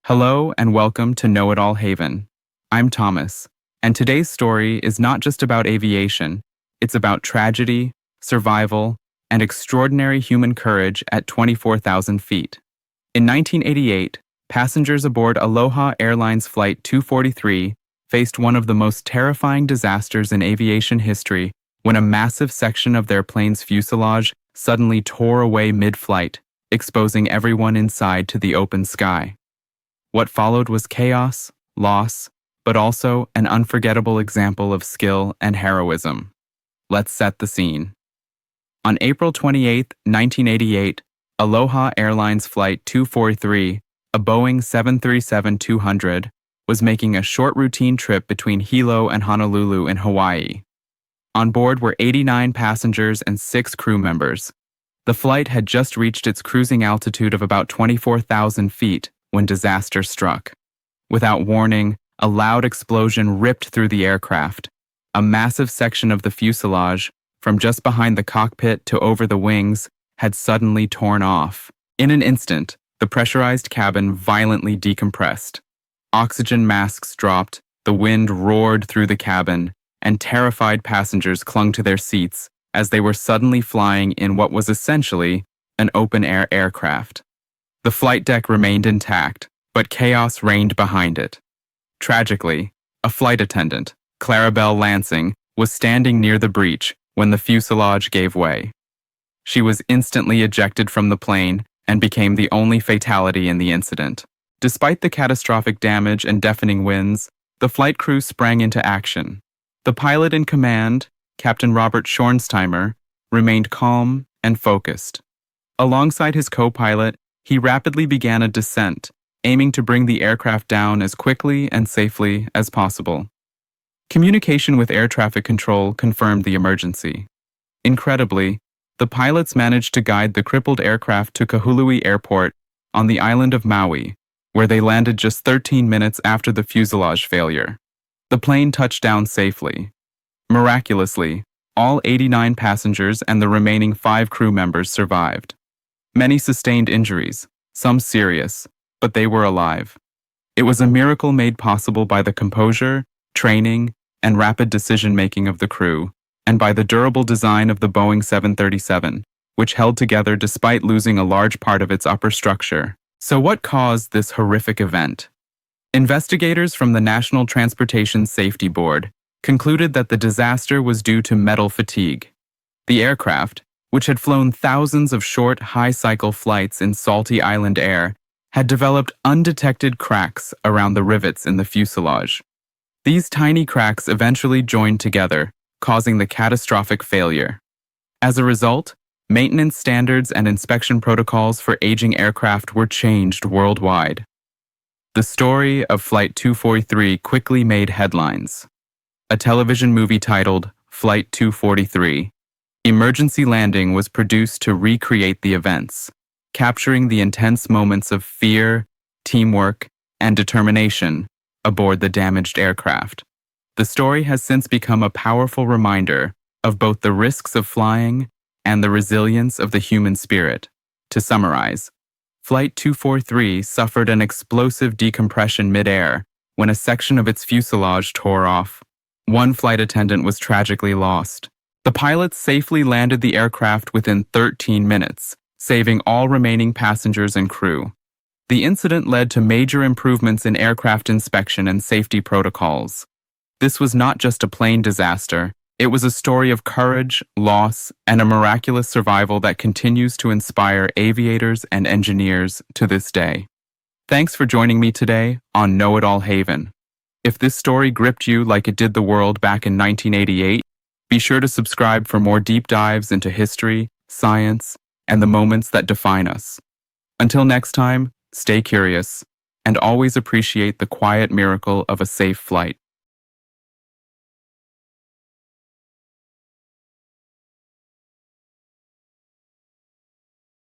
Hello and welcome to Know It All Haven. I'm Thomas, and today's story is not just about aviation, it's about tragedy, survival, and extraordinary human courage at 24,000 feet. In 1988, passengers aboard Aloha Airlines Flight 243 faced one of the most terrifying disasters in aviation history when a massive section of their plane's fuselage suddenly tore away mid-flight, exposing everyone inside to the open sky. What followed was chaos, loss, but also an unforgettable example of skill and heroism. Let's set the scene. On April 28, 1988, Aloha Airlines Flight 243, a Boeing 737-200, was making a short routine trip between Hilo and Honolulu in Hawaii. On board were 89 passengers and 6 crew members. The flight had just reached its cruising altitude of about 24,000 feet when disaster struck. Without warning, a loud explosion ripped through the aircraft. A massive section of the fuselage, from just behind the cockpit to over the wings, had suddenly torn off. In an instant, the pressurized cabin violently decompressed. Oxygen masks dropped, the wind roared through the cabin, and terrified passengers clung to their seats as they were suddenly flying in what was essentially an open-air aircraft. The flight deck remained intact, but chaos reigned behind it. Tragically, a flight attendant, Clarabelle Lansing, was standing near the breach when the fuselage gave way. She was instantly ejected from the plane and became the only fatality in the incident. Despite the catastrophic damage and deafening winds, the flight crew sprang into action. The pilot in command, Captain Robert Schornstheimer, remained calm and focused. Alongside his co-pilot, he rapidly began a descent, aiming to bring the aircraft down as quickly and safely as possible. Communication with air traffic control confirmed the emergency. Incredibly, the pilots managed to guide the crippled aircraft to Kahului Airport on the island of Maui, where they landed just 13 minutes after the fuselage failure. The plane touched down safely. Miraculously, all 89 passengers and the remaining 5 crew members survived. Many sustained injuries, some serious, but they were alive. It was a miracle made possible by the composure, training, and rapid decision-making of the crew, and by the durable design of the Boeing 737, which held together despite losing a large part of its upper structure. So what caused this horrific event? Investigators from the National Transportation Safety Board concluded that the disaster was due to metal fatigue. The aircraft, which had flown thousands of short, high-cycle flights in salty island air, had developed undetected cracks around the rivets in the fuselage. These tiny cracks eventually joined together, causing the catastrophic failure. As a result, maintenance standards and inspection protocols for aging aircraft were changed worldwide. The story of Flight 243 quickly made headlines. A television movie titled Flight 243, Emergency Landing was produced to recreate the events, capturing the intense moments of fear, teamwork, and determination aboard the damaged aircraft. The story has since become a powerful reminder of both the risks of flying and the resilience of the human spirit. To summarize, Flight 243 suffered an explosive decompression midair when a section of its fuselage tore off. One flight attendant was tragically lost. The pilots safely landed the aircraft within 13 minutes, saving all remaining passengers and crew. The incident led to major improvements in aircraft inspection and safety protocols. This was not just a plane disaster, it was a story of courage, loss, and a miraculous survival that continues to inspire aviators and engineers to this day. Thanks for joining me today on Know It All Haven. If this story gripped you like it did the world back in 1988, be sure to subscribe for more deep dives into history, science, and the moments that define us. Until next time, stay curious, and always appreciate the quiet miracle of a safe flight.